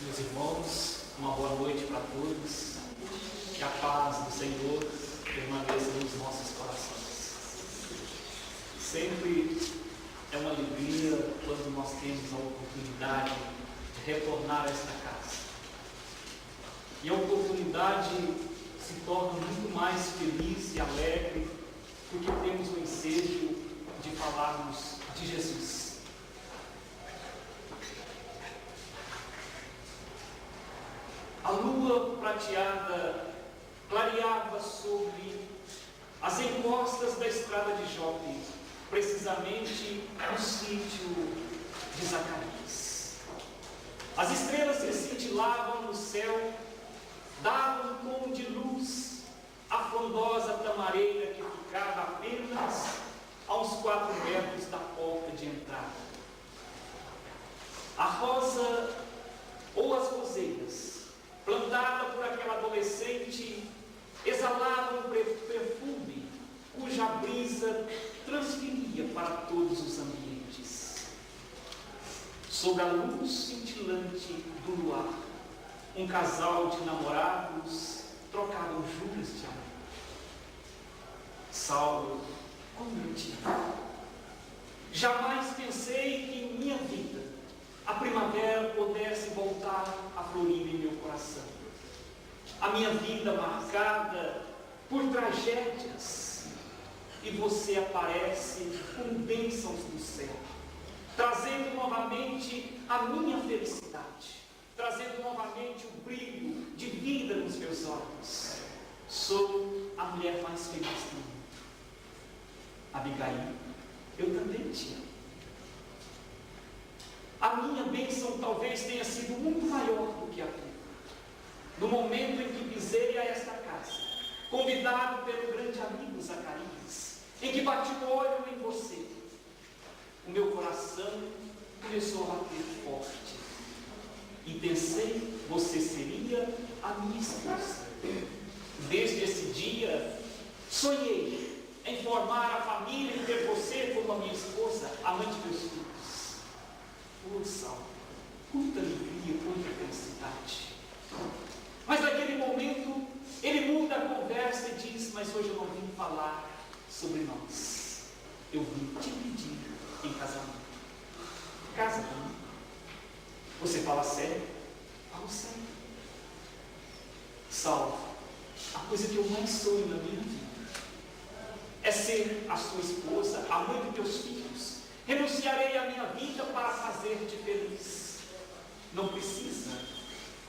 Meus irmãos, uma boa noite para todos. Que a paz do Senhor permaneça nos nossos corações. Sempre é uma alegria quando nós temos a oportunidade de retornar a esta casa. E a oportunidade se torna muito mais feliz e alegre porque temos o ensejo de falarmos de Jesus. A lua prateada clareava sobre as encostas da estrada de Jope, precisamente no sítio de Zacarias. As estrelas que cintilavam no céu davam um tom de luz à frondosa tamareira que ficava apenas a uns 4 metros da porta de entrada. A rosa ou as roseiras, plantada por aquela adolescente, exalava um perfume cuja brisa transferia para todos os ambientes. Sob a luz cintilante do luar, um casal de namorados trocavam juras de amor. Saulo, como eu te amo. Jamais pensei que em minha vida a primavera pudesse voltar a florir em meu coração. A minha vida marcada por tragédias, e você aparece com bênçãos do céu, trazendo novamente a minha felicidade, trazendo novamente o brilho de vida nos meus olhos. Sou a mulher mais feliz do mundo. Abigail, eu também te amo. A minha bênção talvez tenha sido muito maior do que a tua. No momento em que pisei a esta casa, convidado pelo grande amigo Zacarias, em que bati o olho em você, o meu coração começou a bater forte. E pensei, você seria a minha esposa. Desde esse dia, sonhei em formar a família e ter você como a minha esposa, a mãe de meus filhos. Oh, Saulo, quanta alegria, quanta felicidade. Mas naquele momento, ele muda a conversa e diz: mas hoje eu não vim falar sobre nós. Eu vim te pedir em casamento. Casa comigo. Você fala sério? Falo sério. Saulo, a coisa que eu mais sonho na minha vida é ser a sua esposa, a mãe dos teus filhos. Renunciarei à minha vida para fazer-te feliz. Não precisa,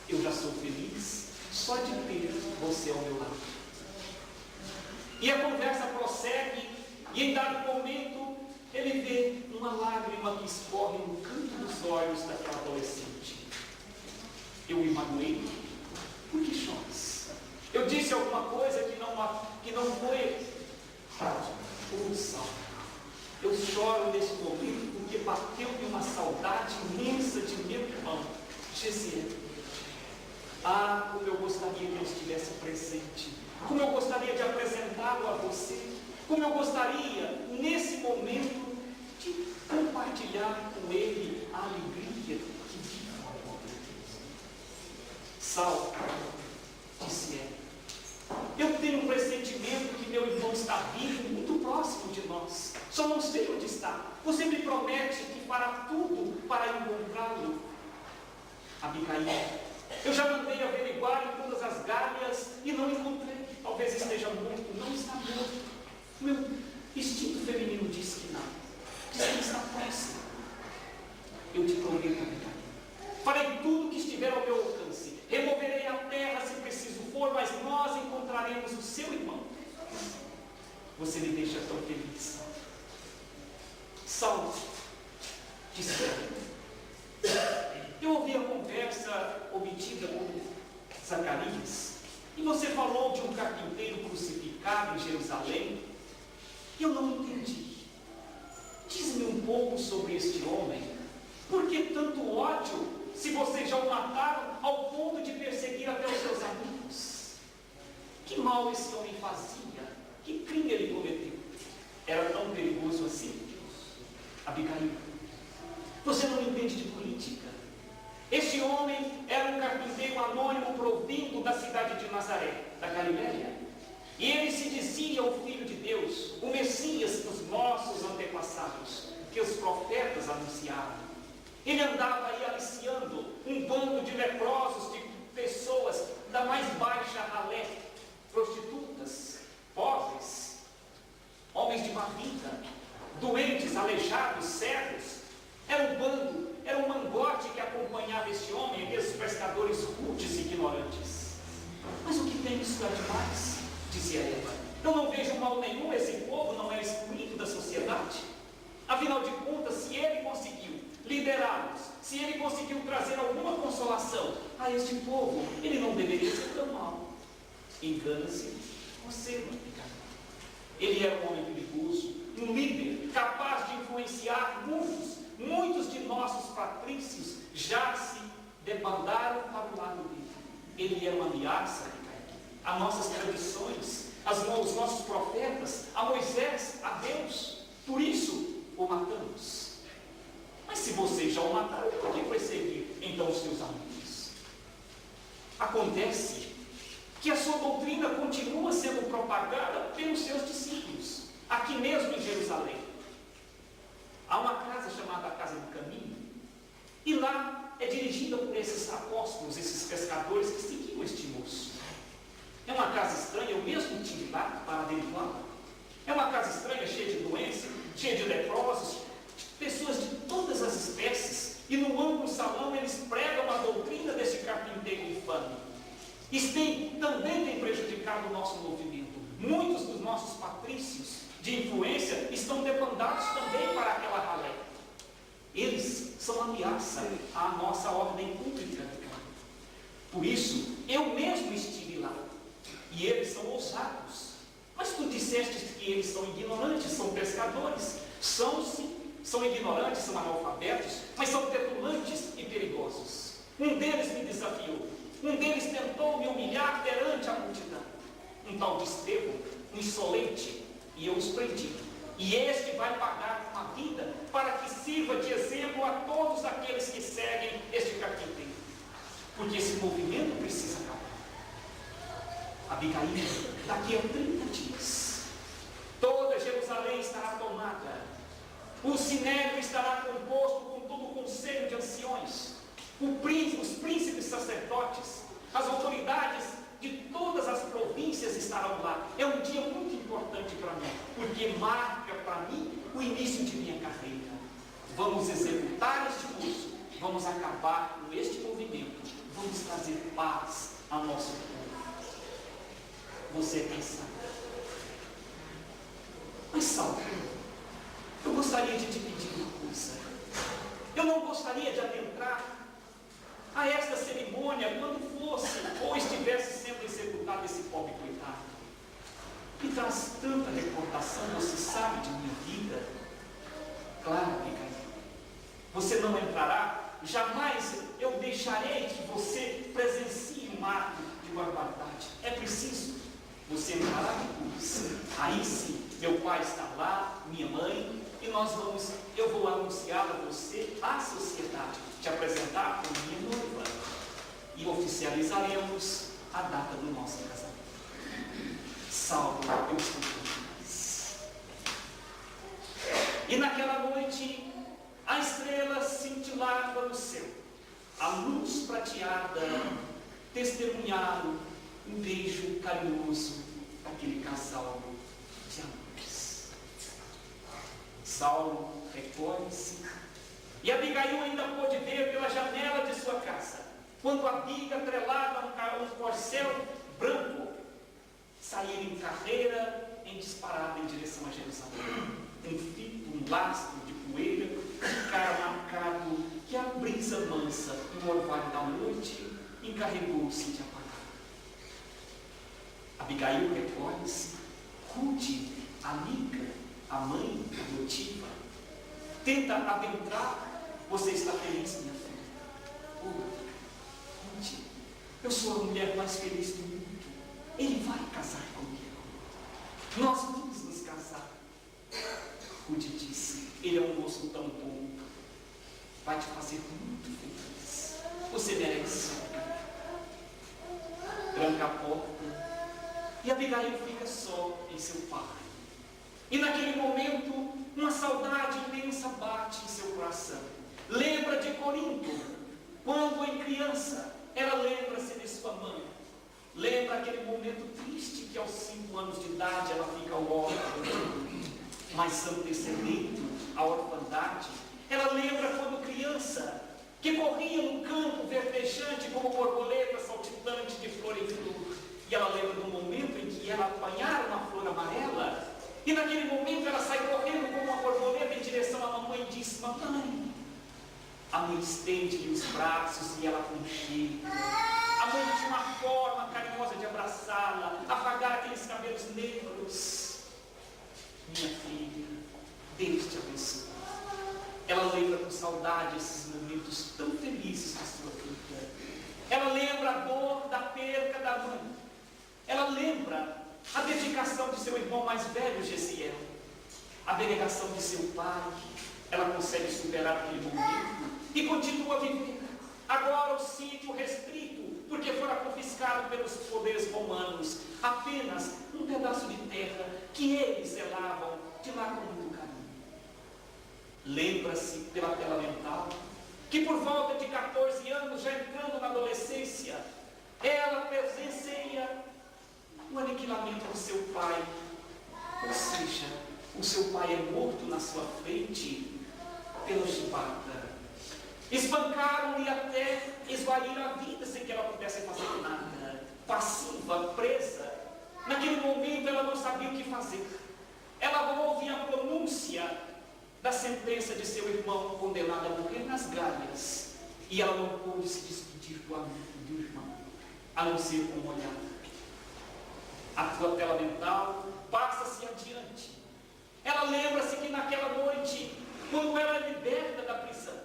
eu já sou feliz só de ter você ao meu lado. E a conversa prossegue, e em dado momento ele vê uma lágrima que escorre no canto dos olhos daquela adolescente. Eu me magoei. Por que choras? Eu disse alguma coisa que não foi. Oh, Saulo, eu choro nesse momento porque bateu-me uma saudade imensa de meu irmão, Gesiel. Ah, como eu gostaria que ele estivesse presente. Como eu gostaria de apresentá-lo a você. Como eu gostaria, nesse momento, de compartilhar com ele a alegria que vive no amor de Deus. Saulo, disse ela, eu tenho um pressentimento que meu irmão está vivo, muito próximo de nós. Só não sei onde está. Você me promete que fará tudo para encontrá-lo. Abigail, eu já mandei averiguar em todas as galhas e não encontrei. Talvez esteja morto. Não está morto. Meu instinto feminino diz que não. Diz que está próximo. Eu te prometo, Abigail, farei tudo que estiver ao meu alcance. Removerei a terra se preciso for, mas nós encontraremos o seu irmão. Você me deixa tão feliz. Saulo, disse eu ouvi a conversa obtida com Zacarias, e você falou de um carpinteiro crucificado em Jerusalém. Eu não entendi. Diz-me um pouco sobre este homem. Por que tanto ódio, se vocês já o mataram ao ponto de perseguir até os seus amigos? Que mal esse homem fazia? Que crime ele cometeu? Era tão perigoso assim? Abigail, você não entende de política. Este homem era um anônimo provindo da cidade de Nazaré, da Galiléia. E ele se dizia o Filho de Deus, o Messias dos nossos antepassados, que os profetas anunciaram. Ele andava aí aliciando um bando de leprosos, de pessoas da mais baixa ralé, prostitutas, pobres, homens de má vida, doentes, aleijados, cegos. Era um bando, era um mangote que acompanhava este homem, aqueles pescadores rudes e ignorantes. Mas o que tem isso é demais, dizia Eva. Eu não vejo mal nenhum, esse povo não é excluído da sociedade. Afinal de contas, se ele conseguiu liderá-los, se ele conseguiu trazer alguma consolação a este povo, ele não deveria ser tão mal. Engana-se você, meu pecado. Ele era um homem perigoso, um líder capaz de influenciar muitos. Muitos de nossos patrícios já se debandaram para o lado dele. Ele era uma ameaça a nossas tradições, os nossos profetas, a Moisés, a Deus. Por isso o matamos. Mas se vocês já o mataram, por que perseguir então os seus amigos? Acontece que a sua doutrina continua sendo propagada pelos seus discípulos, aqui mesmo em Jerusalém. Há uma casa chamada a Casa do Caminho, e lá é dirigida por esses apóstolos, esses pescadores que seguiam este moço. É uma casa estranha, eu mesmo tive lá para averiguar. É uma casa estranha, cheia de doença, cheia de leprosos, pessoas de todas as espécies, e no amplo salão eles pregam a doutrina deste carpinteiro infame. Isso também tem prejudicado o nosso movimento. Muitos dos nossos patrícios de influência estão debandados também para aquela ralé. Eles são ameaça à nossa ordem pública. Por isso, eu mesmo estive lá. E eles são ousados. Mas tu disseste que eles são ignorantes, são pescadores. São sim, são ignorantes, são analfabetos, mas são petulantes e perigosos. Um deles me desafiou. Um deles tentou me humilhar perante a multidão. Um tal de Estevão, um insolente, e eu os prendi. E este vai pagar com a vida para que sirva de exemplo a todos aqueles que seguem este carpinteiro. Porque esse movimento precisa acabar. Abigail, daqui a 30 dias, toda Jerusalém estará tomada. O sinédrio estará composto com todo o conselho de anciões, os príncipes sacerdotes, as autoridades de todas as províncias estarão lá. É um dia muito importante para mim, porque marca para mim o início de minha carreira. Vamos executar este curso, vamos acabar com este movimento, vamos trazer paz ao nosso povo. Você pensa, mas Saulo, eu gostaria de te pedir uma coisa. Eu não gostaria de adentrar a esta cerimônia quando fosse ou estivesse sendo executado esse pobre coitado. Me traz tanta recordação, você sabe, de minha vida. Claro, Micael, você não entrará, jamais eu deixarei que você presencie um ato de barbaridade. É preciso, você entrará depois. Aí sim, meu pai está lá, minha mãe, e eu vou anunciar a você, à sociedade, te apresentar como minha noiva, e oficializaremos a data do nosso casamento. Saulo, eu estou feliz. E naquela noite, a estrela cintilava no céu, a luz prateada testemunharam um beijo carinhoso daquele casal de amores. Saulo recolhe-se, e Abigail ainda pôde ver pela janela de sua casa, quando a biga atrelada a um corcel branco sair em carreira, em disparada em direção a Jerusalém. Um lastro de poeira ficara marcado que a brisa mansa no orvalho da noite encarregou-se de apagar. Abigail recolhe-se, Rude, amiga, a mãe adotiva, tenta adentrar. Você está feliz, minha filha? Rude, eu sou a mulher mais feliz do mundo. Ele vai casar comigo. Nós vamos nos casar. Rude disse, ele é um moço tão bom, vai te fazer muito feliz. Você merece. a porta e Abigail fica só em seu pai. E naquele momento, uma saudade imensa bate em seu coração. Lembra de Corinto, quando em criança, ela lembra-se de sua mãe. Lembra aquele momento triste que aos 5 anos de idade ela fica órfã, mas antecedendo a orfandade. Ela lembra quando criança, que corria no campo verdejante como borboleta saltitante de flor em flor. E ela lembra do momento em que ela apanhara uma flor amarela, e naquele momento ela sai correndo como uma borboleta em direção à mamãe e diz: mamãe. A mãe estende-lhe os braços e ela aconchega. A mãe tinha uma forma carinhosa de abraçá-la, afagar aqueles cabelos negros. Minha filha, Deus te abençoe. Ela lembra com saudade esses momentos tão felizes da sua vida. Ela lembra a dor da perca da mãe. Ela lembra a dedicação de seu irmão mais velho, Gesiel. A abnegação de seu pai. Ela consegue superar aquele momento e continua a viver. Agora o sítio restrito, porque fora confiscado pelos poderes romanos, apenas um pedaço de terra que eles zelavam de lá com muito carinho. Lembra-se pela tela mental que por volta de 14 anos, já entrando na adolescência, ela presencia o aniquilamento do seu pai. Ou seja, o seu pai é morto na sua frente pelo chibata. Espancaram-lhe até esvair a vida sem que ela pudesse fazer nada. Passiva, presa. Naquele momento ela não sabia o que fazer. Ela ouve a pronúncia da sentença de seu irmão condenado a morrer nas galhas. E ela não pôde se despedir do amigo, do irmão, a não ser com um olhar. A sua tela mental passa-se adiante. Ela lembra-se que naquela noite, quando ela é liberta da prisão,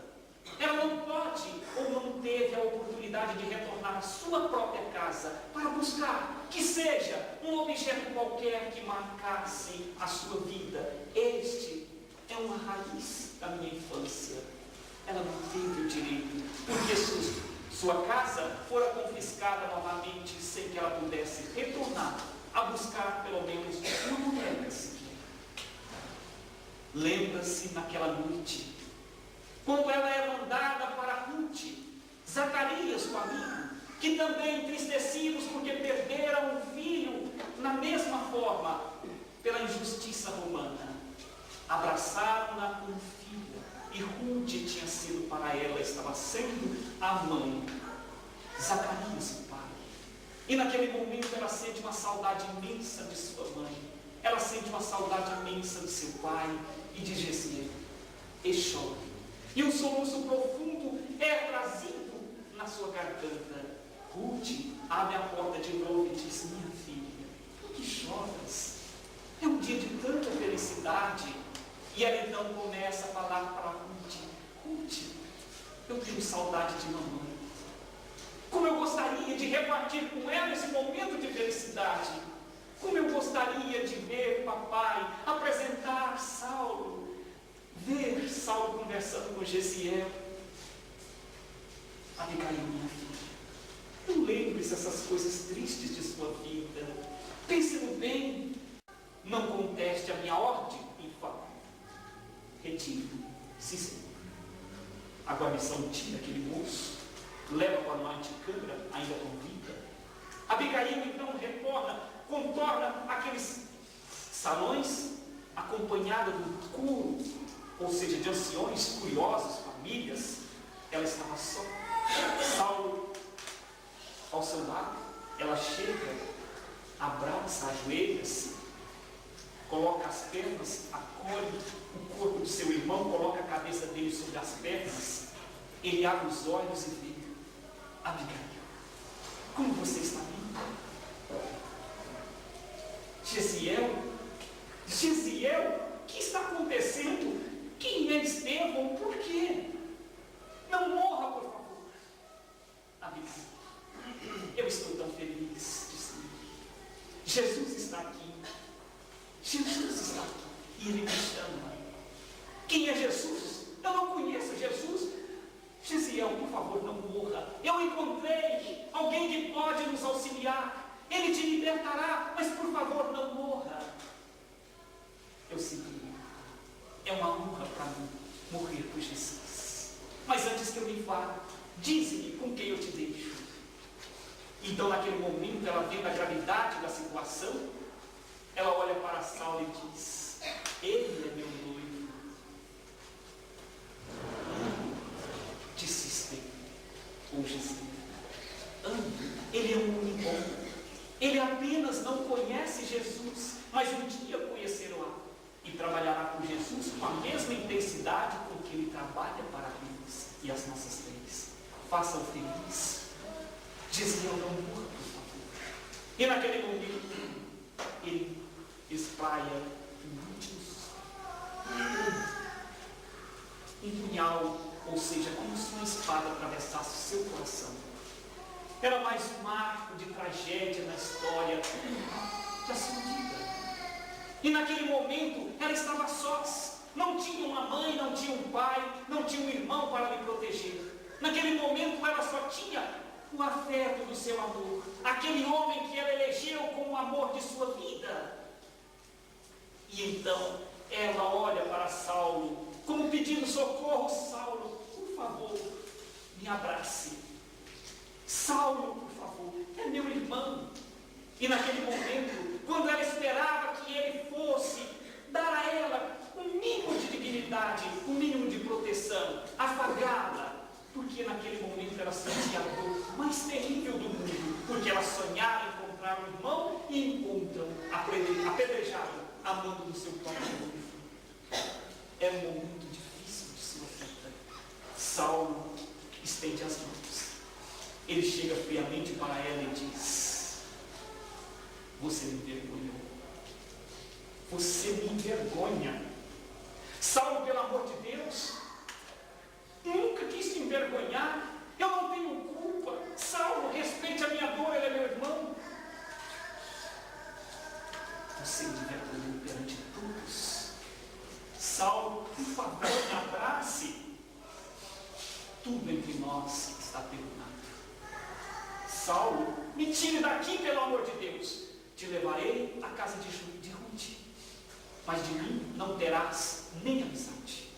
ela não pode ou não teve a oportunidade de retornar à sua própria casa para buscar, que seja, um objeto qualquer que marcasse a sua vida. Este é uma raiz da minha infância. Ela não teve o direito, porque sua casa fora confiscada novamente sem que ela pudesse retornar a buscar pelo menos uma boneca sequer. Lembra-se naquela noite, quando ela é mandada para Ruth, Zacarias, o amigo, que também entristecidos porque perderam um filho na mesma forma, pela injustiça romana, abraçaram-na como filha, e Ruth tinha sido para ela, estava sendo a mãe, Zacarias, o pai. E naquele momento ela sente uma saudade imensa de sua mãe, ela sente uma saudade imensa de seu pai e de Gesiel, e chora. E um soluço profundo é trazido na sua garganta. Ruth abre a porta de novo e diz: minha filha, por que choras? É um dia de tanta felicidade. E ela então começa a falar para Ruth: Ruth, eu tenho saudade de mamãe. Como eu gostaria de repartir com ela esse momento de felicidade. Como eu gostaria de ver papai apresentar Saulo, ver Saulo conversando com Gesiel. Abigail, minha filha, não lembre-se essas coisas tristes de sua vida. Pense no bem. Não conteste a minha ordem, infame. Retire. Sim, senhor. A guarnição tira aquele moço, leva para uma anticâmara, ainda com vida. Abigail então contorna aqueles salões, acompanhada do coro, ou seja, de anciões curiosos, famílias. Ela estava só. Saulo ao seu lado. Ela chega, abraça, ajoelha-se, coloca as pernas, acolhe o corpo do seu irmão, coloca a cabeça dele sobre as pernas. Ele abre os olhos e vê: Abigail, como você está linda. Gesiel, o que está acontecendo? Quem é Estevão? Por quê? Não morra, por favor. Abigail, eu estou tão feliz, disse ele. Jesus está aqui. Jesus está aqui. E ele me chama. Quem é Jesus? Eu não conheço Jesus. Gesiel, por favor, não morra. Eu encontrei alguém que pode nos auxiliar. Ele te libertará, mas por favor não morra. Eu sinto muito. É uma honra para mim morrer por Jesus. Mas antes que eu me vá, dize-me com quem eu te deixo. Então naquele momento, ela vendo a gravidade da situação, ela olha para Saulo e diz: ele é meu noivo. Disse Esther, ou Jesus, amo, ele é um homem bom. Ele apenas não conhece Jesus, mas um dia conhecerá e trabalhará com Jesus com a mesma intensidade com que ele trabalha para Deus e as nossas leis. Faça-o feliz. Dizia: não morra, por favor. E naquele momento, ele espraia um último um punhal, ou seja, como se uma espada atravessasse o seu coração. Era mais um marco de tragédia na história da sua vida. E naquele momento, ela estava sós. Não tinha uma mãe, não tinha um pai, não tinha um irmão para lhe proteger. Naquele momento, ela só tinha o afeto do seu amor. Aquele homem que ela elegeu como o amor de sua vida. E então, ela olha para Saulo, como pedindo socorro: Saulo, por favor, me abrace. Saulo, por favor, é meu irmão. E naquele momento, quando ela esperava que ele fosse dar a ela um mínimo de dignidade, um mínimo de proteção, afagá-la, porque naquele momento ela sentia a dor mais terrível do mundo, porque ela sonhava encontrar um irmão e encontram apedrejado a mão do seu próprio noivo. Era um momento difícil de sua vida. Saulo estende as mãos. Ele chega friamente para ela e diz: você me envergonhou. Você me envergonha. Saulo, pelo amor de Deus, nunca quis te envergonhar. Eu não tenho culpa. Saulo, respeite a minha dor, ele é meu irmão. Você me envergonhou perante todos. Saulo, por favor, me abrace. Tudo entre nós está terminado. Saulo, me tire daqui, pelo amor de Deus. Te levarei à casa de Ruth, mas de mim não terás nem amizade.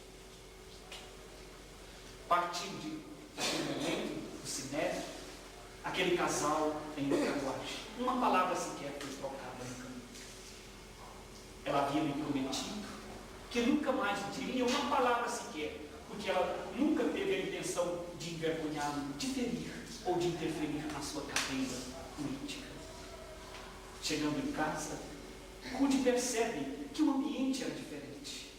Partindo daquele momento, do Sinédrio, aquele casal em uma carruagem. Uma palavra sequer foi trocada no caminho. Ela havia me prometido que nunca mais diria uma palavra sequer, porque ela nunca teve a intenção de envergonhá-lo, de ferir ou de interferir na sua carreira política. Chegando em casa, Ruth percebe que o ambiente era diferente.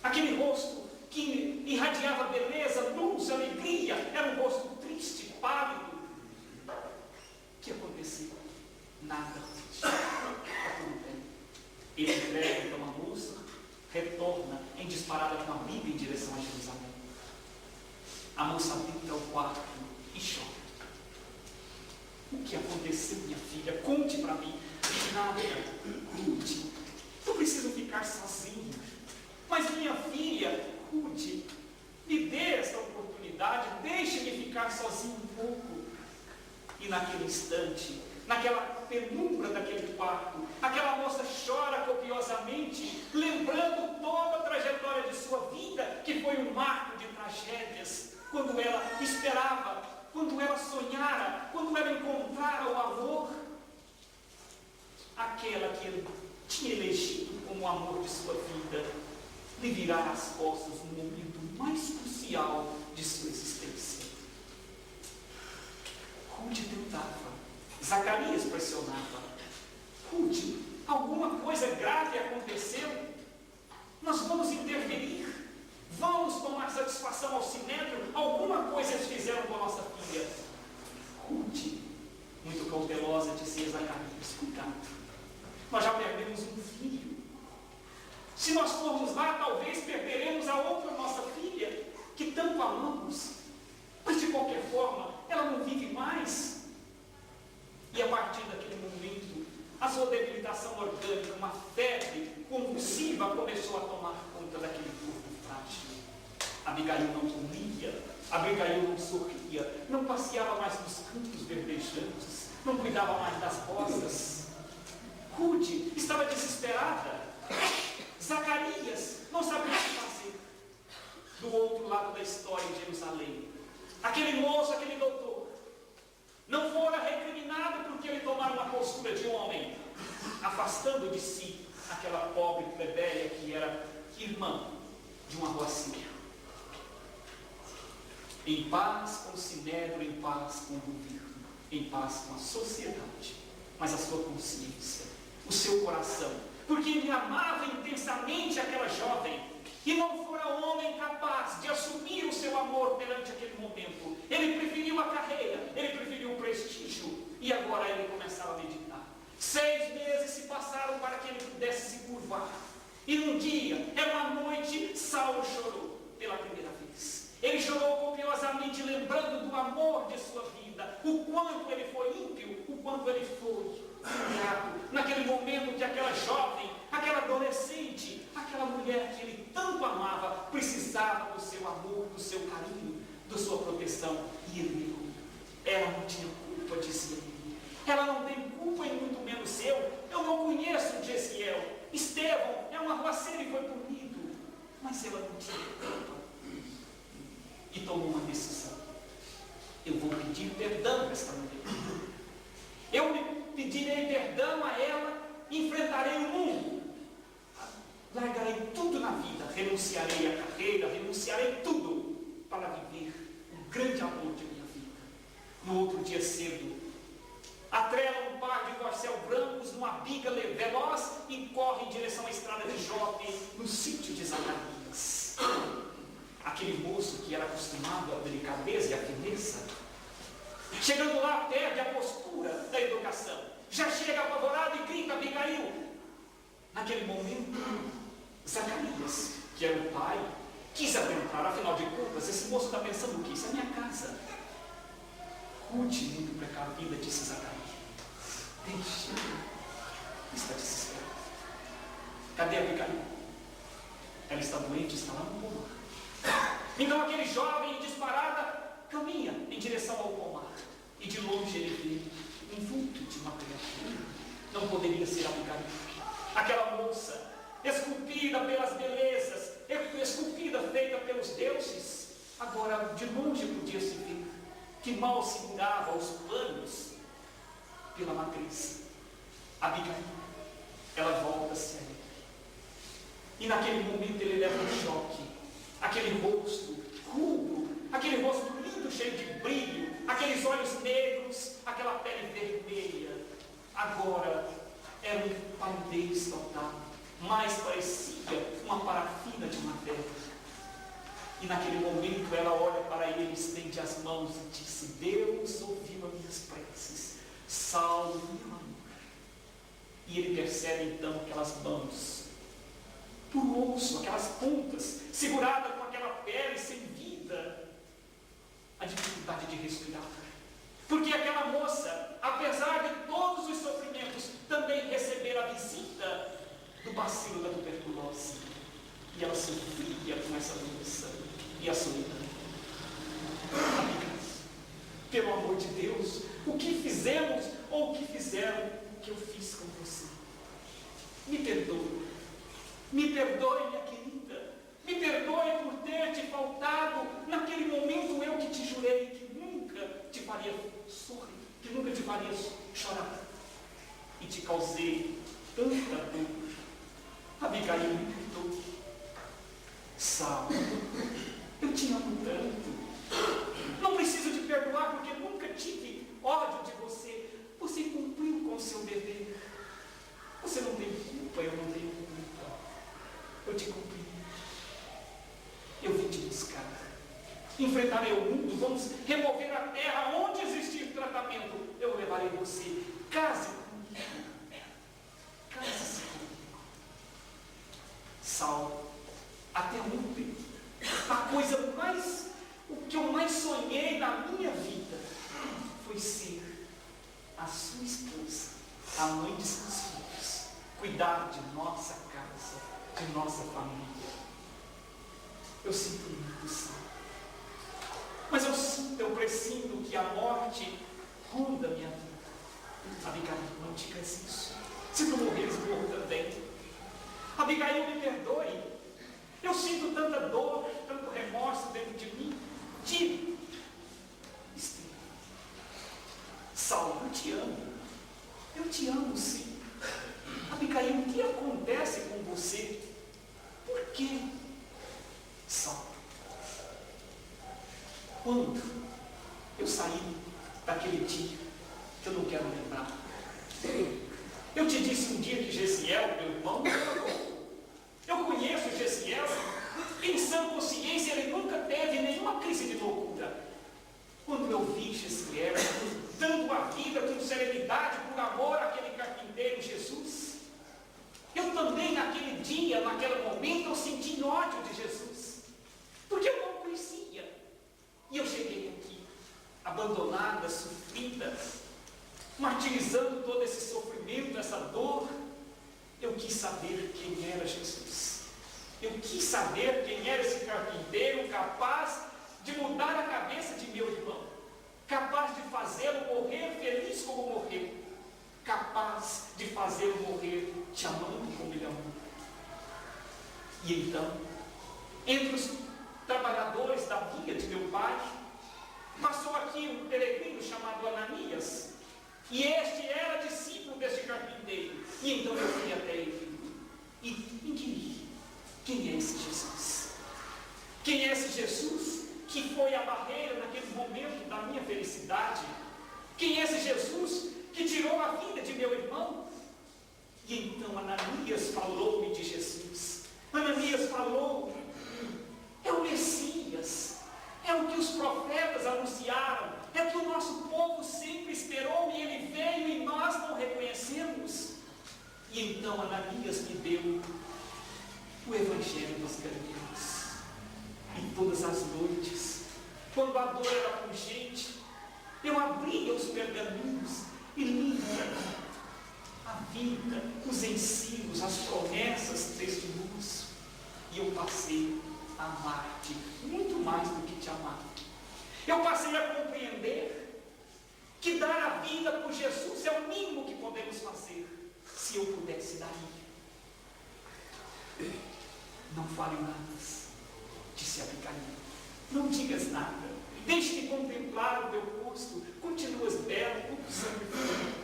Aquele rosto que irradiava beleza, luz, alegria, era um rosto triste, pálido. O que aconteceu? Nada. Está tudo bem. Ele entrega então a moça, retorna em disparada com a Bíblia em direção a Jerusalém. A moça entra ao quarto e chora. O que aconteceu, minha filha? Conte para mim. Nada. Ruth, eu preciso ficar sozinha. Mas minha filha, Ruth, me dê essa oportunidade, deixe-me ficar sozinho um pouco. E naquele instante, naquela penumbra daquele quarto, aquela moça chora copiosamente, lembrando toda a trajetória de sua vida, que foi um marco de tragédias, quando ela esperava, quando ela sonhara, quando ela encontrara o amor, aquela que ele tinha elegido como o amor de sua vida, lhe virá as costas no momento mais crucial de sua existência. Ruth tentava, Zacarias pressionava. Ruth, alguma coisa grave aconteceu? Nós vamos interferir. Vamos tomar satisfação ao Sinédrio. Alguma coisa eles fizeram com a nossa filha. Ruth, muito cautelosa, disse a Zacarias: cuidado, nós já perdemos um filho. Se nós formos lá, talvez perderemos a outra nossa filha, que tanto amamos. Mas de qualquer forma, ela não vive mais. E a partir daquele momento, a sua debilitação orgânica, uma febre convulsiva, começou a tomar conta daquele corpo frágil. Abigail não comia, Abigail não sorria, não passeava mais nos campos verdejantes, não cuidava mais das postas. Rude estava desesperada. Zacarias não sabia o que fazer. Do outro lado da história em Jerusalém, aquele moço, aquele doutor, não fora recriminado porque ele tomara uma postura de homem, afastando de si aquela pobre plebeia que era irmã de uma ruacinha. Em paz com o sinédrio, em paz com o governo, em paz com a sociedade, mas a sua consciência, o seu coração, porque ele amava intensamente aquela jovem, e não fora homem capaz de assumir o seu amor perante aquele momento. Ele preferiu a carreira, ele preferiu o prestígio, e agora ele começava a meditar. 6 meses se passaram para que ele pudesse se curvar, e um dia, era uma noite, Saulo chorou pela primeira vez. Ele chorou copiosamente, lembrando do amor de sua vida, o quanto ele foi ímpio, o quanto ele foi grato, naquele momento que aquela jovem, aquela adolescente, aquela mulher que ele tanto amava, precisava do seu amor, do seu carinho, da sua proteção, e ele negou. Ela não tinha culpa, dizia ele. Ela não tem culpa e muito menos eu não conheço Jesiel. Estevão é uma ruaceira e foi punido, mas ela não tinha culpa. E tomou uma decisão. Eu vou pedir perdão a esta mulher. Eu pedirei perdão a ela, enfrentarei o mundo, largarei tudo na vida, renunciarei à carreira, renunciarei tudo para viver um grande amor de minha vida. No outro dia cedo, atrela um par de corcel brancos numa biga veloz e corre em direção à estrada de Jope, no sítio de Zacarias. Aquele moço que era acostumado à delicadeza e à firmeza, chegando lá, perde a postura da educação. Já chega apavorado e grita: Abigail. Naquele momento, Zacarias, que era o pai, quis adentrar. Afinal de contas, esse moço está pensando o quê? Isso é minha casa. Rude, muito precavida, disse Zacarias: deixa, está desesperado. Cadê a Abigail? Ela está doente, está lá no pomar. Então aquele jovem, disparada, caminha em direção ao pomar, e de longe ele vê um vulto de uma criatura. Não poderia ser Abigail, aquela moça, esculpida pelas belezas, esculpida, feita pelos deuses. Agora de longe podia se ver que mal segurava os panos pela matriz. Abigail, ela volta-se a ele, e naquele momento ele leva um choque. Aquele rosto rubro, aquele rosto lindo, cheio de brilho, aqueles olhos negros, aquela pele vermelha, agora era uma palidez total, mais parecia uma parafina de uma vela. E naquele momento ela olha para ele, estende as mãos e disse: Deus ouviu as minhas preces, Saulo, meu amor. E ele percebe então aquelas mãos por osso, aquelas pontas, segurada com aquela pele sem vida, a dificuldade de respirar. Porque aquela moça, apesar de todos os sofrimentos, também recebera a visita do bacilo da tuberculose. E ela sofria com essa doença e a solidão. Amigas, pelo amor de Deus, o que fizemos ou o que fizeram, o que eu fiz com você? Me perdoe. Me perdoe, minha querida, me perdoe por ter te faltado naquele momento, eu que te jurei que nunca te faria sorrir, que nunca te faria chorar, e te causei tanta dor. Abigail me perdoe. Saulo, eu te amo tanto, não preciso te perdoar porque nunca tive ódio de você. Você cumpriu com o seu dever, você não tem culpa, eu não tenho culpa. Eu te cumpri. Eu vim te buscar. Enfrentarei o mundo. Vamos remover a terra. Onde existir tratamento, eu levarei você. Case comigo. Case-se comigo. Saulo, até ontem, o que eu mais sonhei na minha vida foi ser a sua esposa, a mãe de seus filhos, cuidar de nossa casa, de nossa família. Eu sinto muito, Saulo, mas eu preciso que a morte ronda minha vida. Abigail, não digas isso. Se tu morreres, morro também. Abigail, me perdoe. Eu sinto tanta dor, tanto remorso dentro de mim. Digo, Esther, Saulo, eu te amo. Eu te amo, sim. Abigail, o que acontece com você? Por quê? Saulo, quando eu saí daquele dia, que eu não quero lembrar, eu te disse um dia que Gesiel, meu irmão, eu conheço Gesiel, em sã consciência ele nunca teve nenhuma crise de loucura. Quando eu vi Gesiel dando a vida com serenidade por amor àquele carpinteiro Jesus, eu também naquele dia, naquele momento, eu senti ódio de Jesus, porque eu não conhecia. E eu cheguei aqui, abandonada, sofrida, martirizando todo esse sofrimento, essa dor. Eu quis saber quem era Jesus. Eu quis saber quem era esse carpinteiro capaz de mudar a cabeça de meu irmão, capaz de fazê-lo morrer feliz como morreu, capaz de fazê-lo morrer te amando como ele amou. E então, entre os trabalhadores da vinha de meu pai, passou aqui um peregrino chamado Ananias, e este era discípulo deste carpinteiro. E então eu fui até ele e inquiri: quem é esse Jesus? Quem é esse Jesus que foi a barreira naquele momento da minha felicidade? Quem é esse Jesus que tirou a vida de meu irmão? E então Ananias falou-me de Jesus. Ananias falou: é o Messias, é o que os profetas anunciaram, é o que o nosso povo sempre esperou, e ele veio e nós não reconhecemos. E então Ananias me deu o Evangelho dos Galileus. E todas as noites, quando a dor era pungente, eu abria os pergaminhos e lia a vida, os ensinos, as promessas deste moço. E eu passei a amar-te muito mais do que te amar. Eu passei a compreender que dar a vida por Jesus é o mínimo que podemos fazer. Se eu pudesse dar, não fale nada, disse Abigail. Não digas nada. Deixe-me contemplar o teu rosto. Continuas belo, como sangue frio.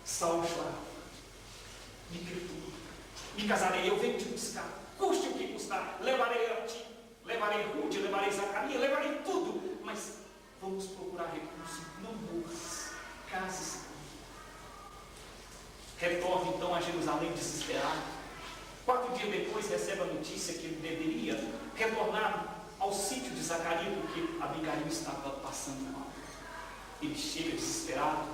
Saulo chorava. Me perdoa. Me casarei, eu venho te buscar. Custe o que custar. Levarei a ti. Levarei Rude, levarei Zacarias, levarei tudo. Mas vamos procurar recurso. Não morras. Case-se comigo. Retorna então a Jerusalém desesperado. 4 dias depois recebe a notícia que ele deveria retornar ao sítio de Zacarias, porque Abigail estava passando mal. Ele chega desesperado.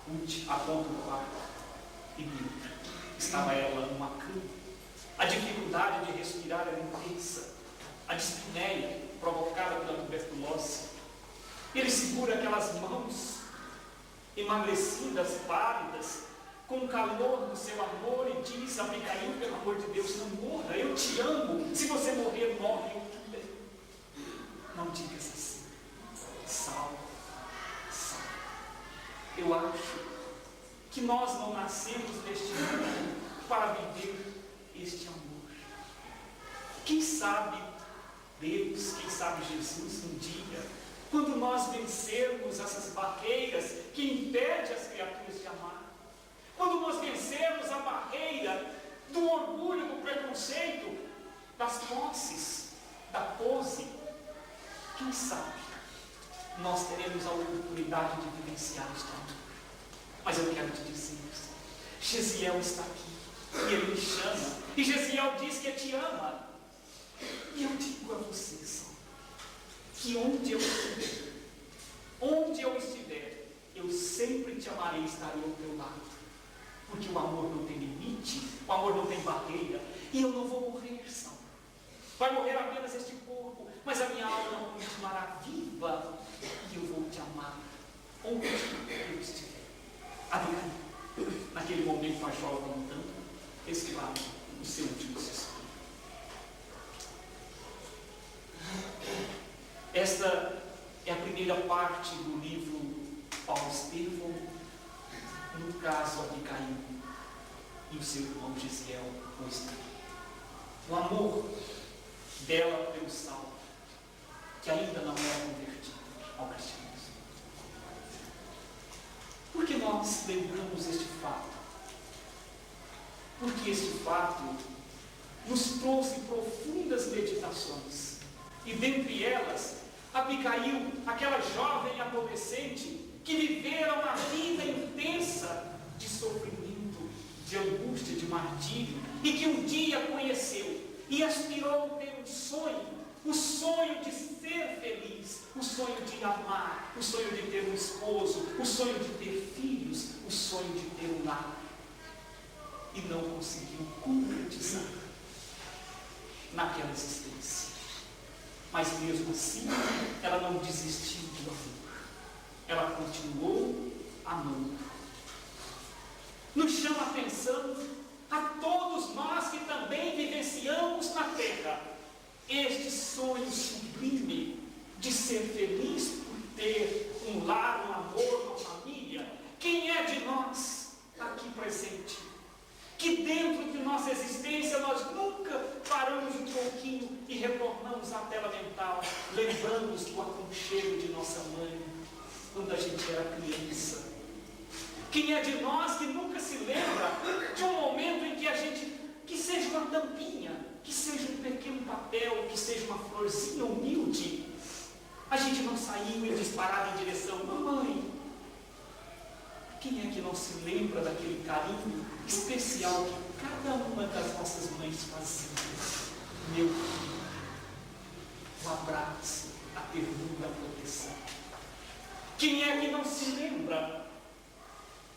Ruth aponta o quarto e entra. Estava ela numa cama. A dificuldade de respirar era intensa. A dispneia provocada pela tuberculose. Ele segura aquelas mãos emagrecidas, pálidas, com o calor do seu amor, e diz: Abigail, pelo amor de Deus, não morra, eu te amo. Se você morrer, morre eu também. Não digas assim. Saulo, Saulo, eu acho que nós não nascemos neste mundo para viver este amor. Quem sabe Deus, quem sabe Jesus, um dia, quando nós vencermos essas barreiras que impedem as criaturas de amar, quando nós vencermos a barreira do orgulho, do preconceito, das posses, da pose, quem sabe nós teremos a oportunidade de vivenciar este amor. Mas eu quero te dizer, Gesiel está aqui e ele me chama, e Gesiel diz que te ama. E eu digo a você, Saulo, que onde eu estiver, eu sempre te amarei e estarei ao teu lado. Porque o amor não tem limite, o amor não tem barreira, e eu não vou morrer, Saulo. Vai morrer apenas este corpo, mas a minha alma continuará viva, e eu vou te amar onde eu estiver. Abigail, naquele momento, a jovem, então, exclama o seu último suspiro. Esta é a primeira parte do livro Paulo Estevão, No caso, Abigail e o seu irmão Gisiel, o amor dela pelo Saulo, que ainda não era convertido ao cristianismo. Por que nós lembramos este fato? Porque este fato nos trouxe profundas meditações. E dentre elas, Abigail, aquela jovem adolescente que vivera uma vida intensa de sofrimento, de angústia, de martírio, e que um dia conheceu e aspirou ter um sonho, o sonho de ser feliz, o sonho de amar, o sonho de ter um esposo, o sonho de ter filhos, o sonho de ter um lar. E não conseguiu concretizar naquela existência. Mas mesmo assim, ela não desistiu do amor. Ela continuou amando. Nos chama a atenção a todos nós que também vivenciamos na terra este sonho sublime de ser feliz por ter um lar, um amor, uma família. Quem é de nós aqui presente que dentro de nossa existência nós nunca paramos um pouquinho e retornamos à tela mental, lembramos do aconchego de nossa mãe quando a gente era criança? Quem é de nós que nunca se lembra de um momento em que a gente, que seja uma tampinha, que seja um pequeno papel, que seja uma florzinha humilde, a gente não saiu e disparava em direção, mamãe? Quem é que não se lembra daquele carinho especial que cada uma das nossas mães fazia? Meu filho, o abraço, a ternura, a proteção. Quem é que não se lembra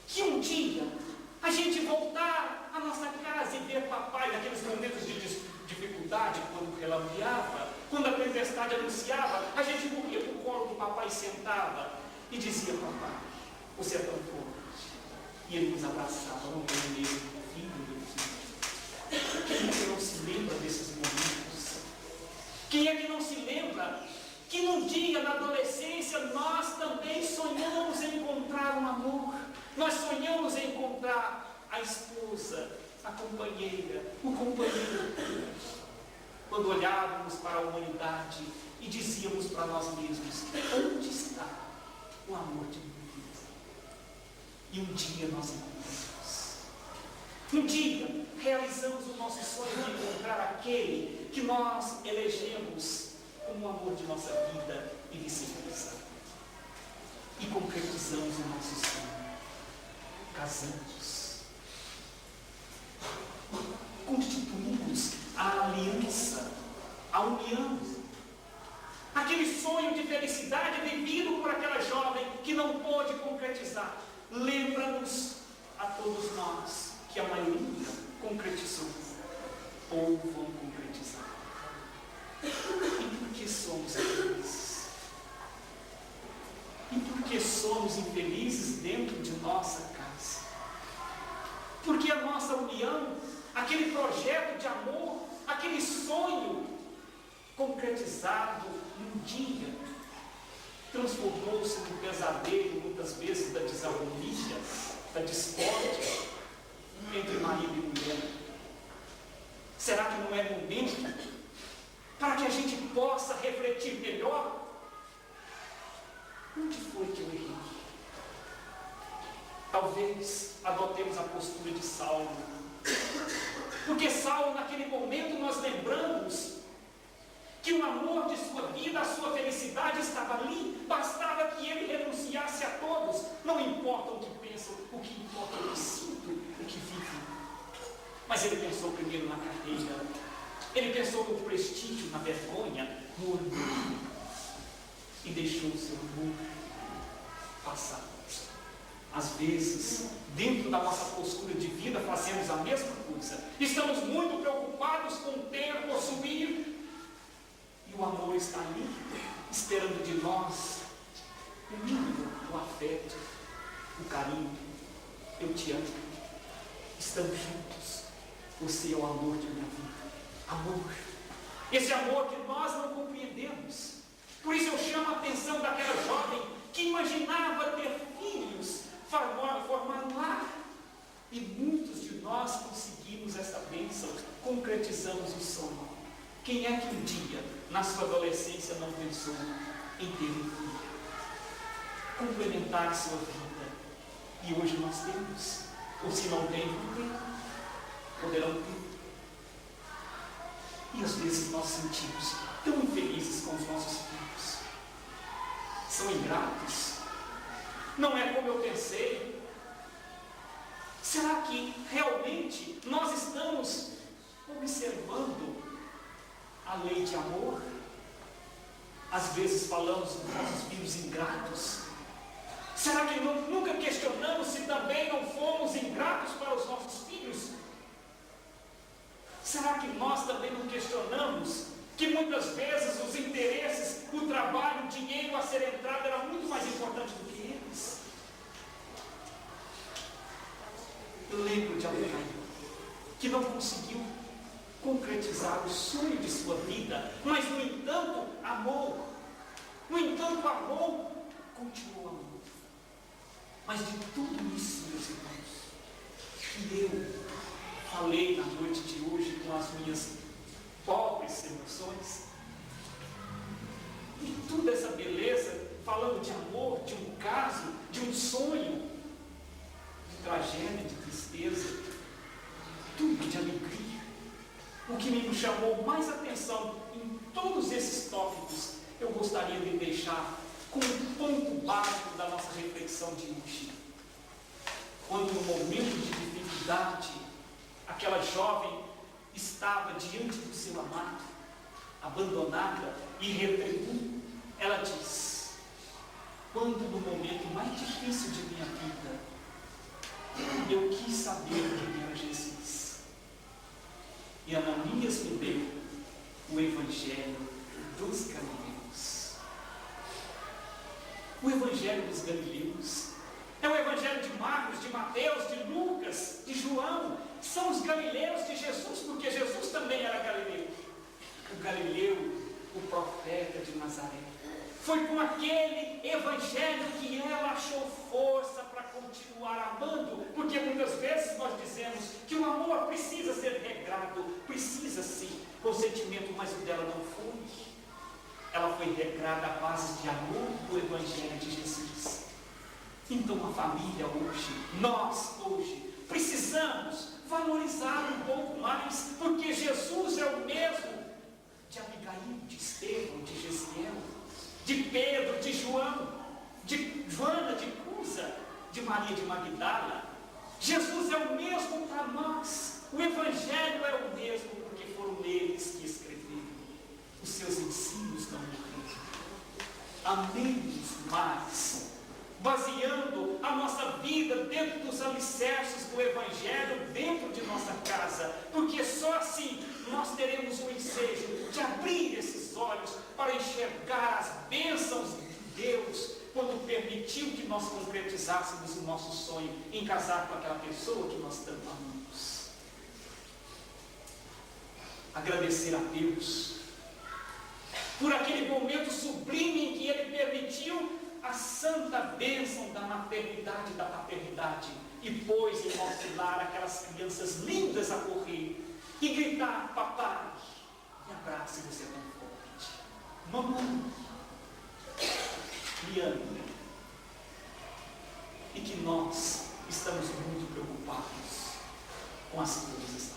que um dia a gente voltar à nossa casa e ver papai naqueles momentos de dificuldade, quando relampeava, quando a tempestade anunciava, a gente corria para o colo do papai e sentava e dizia: papai, você é tão forte. E ele nos abraçava, não tem medo, filho, meu filho. Quem é que não se lembra desses momentos? Quem é que não se lembra que num dia na adolescência nós também sonhamos em encontrar um amor? Nós sonhamos em encontrar a esposa, a companheira, o companheiro. Quando olhávamos para a humanidade e dizíamos para nós mesmos: onde está o amor de minha vida? E um dia nós encontramos. Um dia realizamos o nosso sonho de encontrar aquele que nós elegemos como o amor de nossa vida e vice-versa. E concretizamos o nosso sonho. Casamos. Constituímos a aliança, a união. Aquele sonho de felicidade vivido por aquela jovem que não pôde concretizar. Lembra-nos a todos nós que a maioria concretizou ou vão concretizar. E por que somos infelizes? E por que somos infelizes dentro de nossa casa? Porque a nossa união, aquele projeto de amor, aquele sonho concretizado num dia, transformou-se num pesadelo, muitas vezes, da desarmonia, da discórdia entre marido e mulher. Será que não é momento para que a gente possa refletir melhor? Onde foi que eu errei? Talvez adotemos a postura de Saulo, porque Saulo, naquele momento, nós lembramos que o amor de sua vida, a sua felicidade estava ali, bastava que ele renunciasse a todos. Não importa o que pensam, o que importa é o que sinto, o que vivo. Mas ele pensou primeiro na carreira, ele pensou no prestígio, na vergonha, no orgulho, e deixou o seu amor passar. Às vezes, dentro da nossa postura de vida, fazemos a mesma coisa. Estamos muito preocupados com ter, possuir, e o amor está ali, esperando de nós o mínimo, o afeto, o carinho. Eu te amo, estamos juntos, você é o amor de minha vida. Amor, esse amor que nós não compreendemos. Por isso eu chamo a atenção daquela jovem que imaginava ter filhos, formar um lar. concretizamos o sonho. Quem é que um dia, na sua adolescência, não pensou em ter um filho? Complementar a sua vida. E hoje nós temos. Ou se não tem, não tem. Poderão ter. E às vezes nós sentimos tão infelizes com os nossos filhos. São ingratos. Não é como eu pensei. Será que realmente nós estamos observando a lei de amor? Às vezes falamos dos nossos filhos ingratos. Será que nunca questionamos se também não fomos ingratos para os nossos filhos? Será que nós também não questionamos que muitas vezes os interesses, o trabalho, o dinheiro a ser entrado era muito mais importante do que eles? Eu lembro de alguém que não conseguiu concretizar o sonho de sua vida, mas no entanto amou. No entanto amou, continuou amando. Mas de tudo isso, meus irmãos, que eu falei na noite de hoje com as minhas pobres emoções, e toda essa beleza, falando de amor, de um caso, de um sonho, de tragédia, de tristeza, tudo de alegria. O que me chamou mais atenção em todos esses tópicos, eu gostaria de deixar como um ponto básico da nossa reflexão de hoje. Quando no momento de dificuldade, aquela jovem estava diante do seu amado, abandonada e retribuída, ela diz: quando no momento mais difícil de minha vida, eu quis saber quem era Jesus. E Ananias me deu o Evangelho dos Galileus. O Evangelho dos Galileus é o Evangelho de Marcos, de Mateus, de Lucas, de João. São os galileus de Jesus, porque Jesus também era galileu. O Galileu, o profeta de Nazaré. Foi com aquele Evangelho que ela achou força para continuar amando, porque muitas vezes nós dizemos que o amor precisa ser regrado, precisa sim, com sentimento, mas o dela não foi. Ela foi regrada à base de amor do Evangelho de Jesus. Então a família hoje, nós hoje, precisamos valorizar um pouco mais, porque Jesus é o mesmo de Abigail, de Estevão, de Gesiel, de Pedro, de João, de Joana, de Cusa, de Maria de Magdala. Jesus é o mesmo para nós. O Evangelho é o mesmo, porque foram eles que escreveram. Os seus ensinos não morreram. Amemos mais, baseando a nossa vida dentro dos alicerces do Evangelho, dentro de nossa casa, porque só assim nós teremos o ensejo de abrir esses olhos para enxergar as bênçãos de Deus, quando permitiu que nós concretizássemos o nosso sonho em casar com aquela pessoa que nós tanto amamos. Agradecer a Deus por aquele momento sublime em que Ele permitiu a santa bênção da maternidade e da paternidade, e pôs em nosso lar aquelas crianças lindas a correr e gritar: papai, me abrace, você é tão forte, mamãe, me ame. E que nós estamos muito preocupados com as coisas.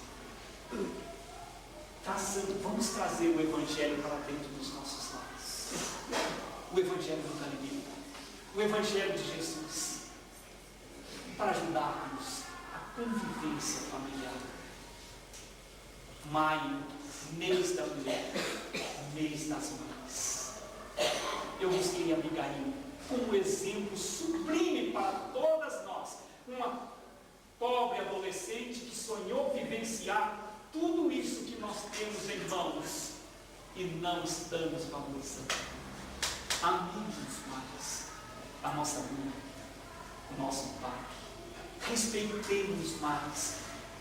Vamos trazer o Evangelho para dentro dos nossos lares. O Evangelho do Galileu, o Evangelho de Jesus, para ajudarmos a convivência familiar. Maio, mês da mulher, mês das mães. Eu busquei Abigail como exemplo sublime para todas nós, uma pobre adolescente que sonhou vivenciar tudo isso que nós temos em mãos e não estamos valorizando. Amemos mais a nossa mãe, o nosso pai. Respeitemos mais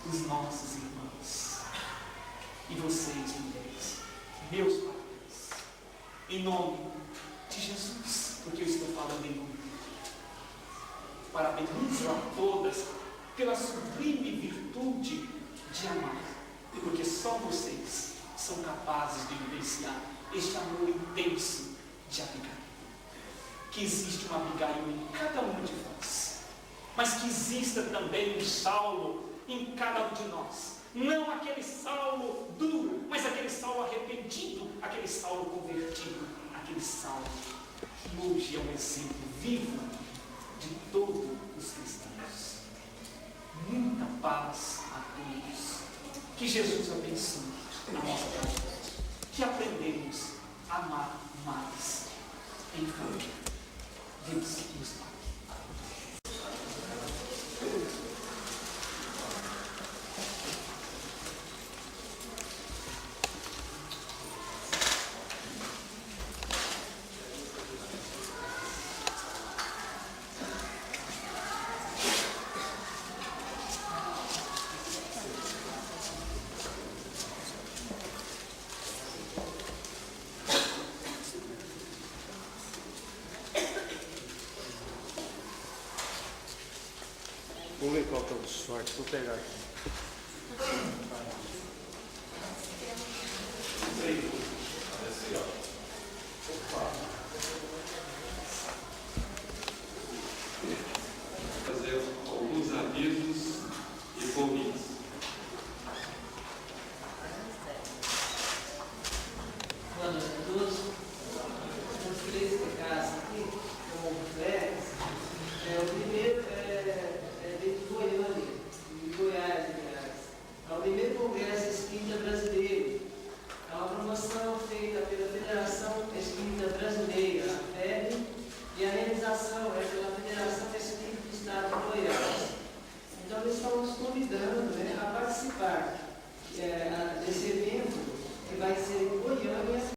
os nossos irmãos. E vocês, mulheres, meus pais, em nome de Jesus, porque eu estou falando em nome dele. Parabenizo a todas pela sublime virtude de amar. E porque só vocês são capazes de vivenciar este amor intenso de Abigail. Que existe uma Abigail em cada um de vós, mas que exista também um Saulo em cada um de nós. Não aquele Saulo duro, mas aquele Saulo arrependido, aquele Saulo convertido, aquele Saulo que hoje é um exemplo vivo de todos os cristãos. Muita paz a todos. Que Jesus abençoe a nossa vida. Que aprendemos a amar mais em família. Deus nos dá. Vou ver qual que é o short, vou pegar aqui. Fazer alguns avisos e convites. Boa noite a todos. Os três de casa aqui, como o primeiro de Goiás, aliás. É o primeiro Congresso Espírita Brasileiro. É uma promoção feita pela Federação Espírita Brasileira, a FEB, e a realização é pela Federação Espírita do Estado de Goiás. Então, nós estamos convidando